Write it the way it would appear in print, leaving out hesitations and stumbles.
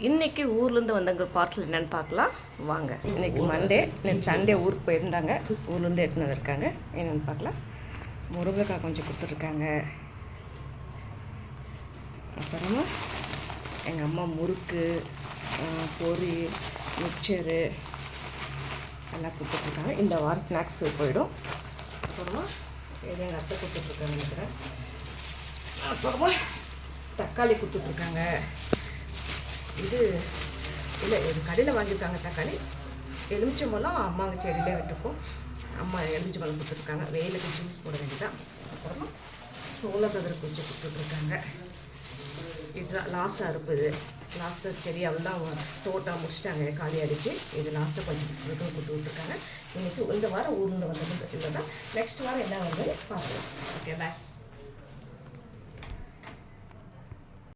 இன்றைக்கி ஊர்லேருந்து வந்தவங்க பார்சல் என்னென்னு பார்க்கலாம் வாங்க. இன்றைக்கி மண்டே, நேற்று சண்டே ஊருக்கு போயிருந்தாங்க. ஊர்லேருந்து எடுத்துன்னு வந்திருக்காங்க. என்னென்னு பார்க்கலாம். முருங்கைக்காய் கொஞ்சம் கொடுத்துட்ருக்காங்க. அப்புறமா எங்கள் அம்மா முறுக்கு, பொரி, மிக்சரு எல்லாம் கொடுத்துட்ருக்காங்க. இந்த வாரம் ஸ்நாக்ஸுக்கு போயிடும். அப்புறமா இது எங்கள் அத்தை கொடுத்துட்ருக்காங்க நினைக்கிறேன். அப்புறமா தக்காளி கொடுத்துட்ருக்காங்க. இது இல்லை, இது கடையில் வாங்கியிருக்காங்க தக்காளி. எலுமிச்சம்பழம் அம்மாங்க செடியிலே விட்டுருக்கோம். அம்மா எலுமிச்சம்பழம் கொடுத்துருக்காங்க. வெயிலுக்கு ஜூஸ் போட வேண்டியதான். அப்புறமா சோளக்கதிரை கொஞ்சம் கொடுத்துட்ருக்காங்க. இதுதான் லாஸ்ட்டாக அறுப்பு. இது லாஸ்ட்டாக செடி எல்லாம் தோட்டம் முடிச்சிட்டாங்க, காலி அடிச்சு. இது லாஸ்ட்டாக கொஞ்சம் கொடுத்து விட்ருக்காங்க. இன்றைக்கி இந்த வாரம் ஊர்ந்து வந்தது இல்லை தான். நெக்ஸ்ட் வாரம் என்ன வந்து பார்க்கலாம். ஓகே, பாய்.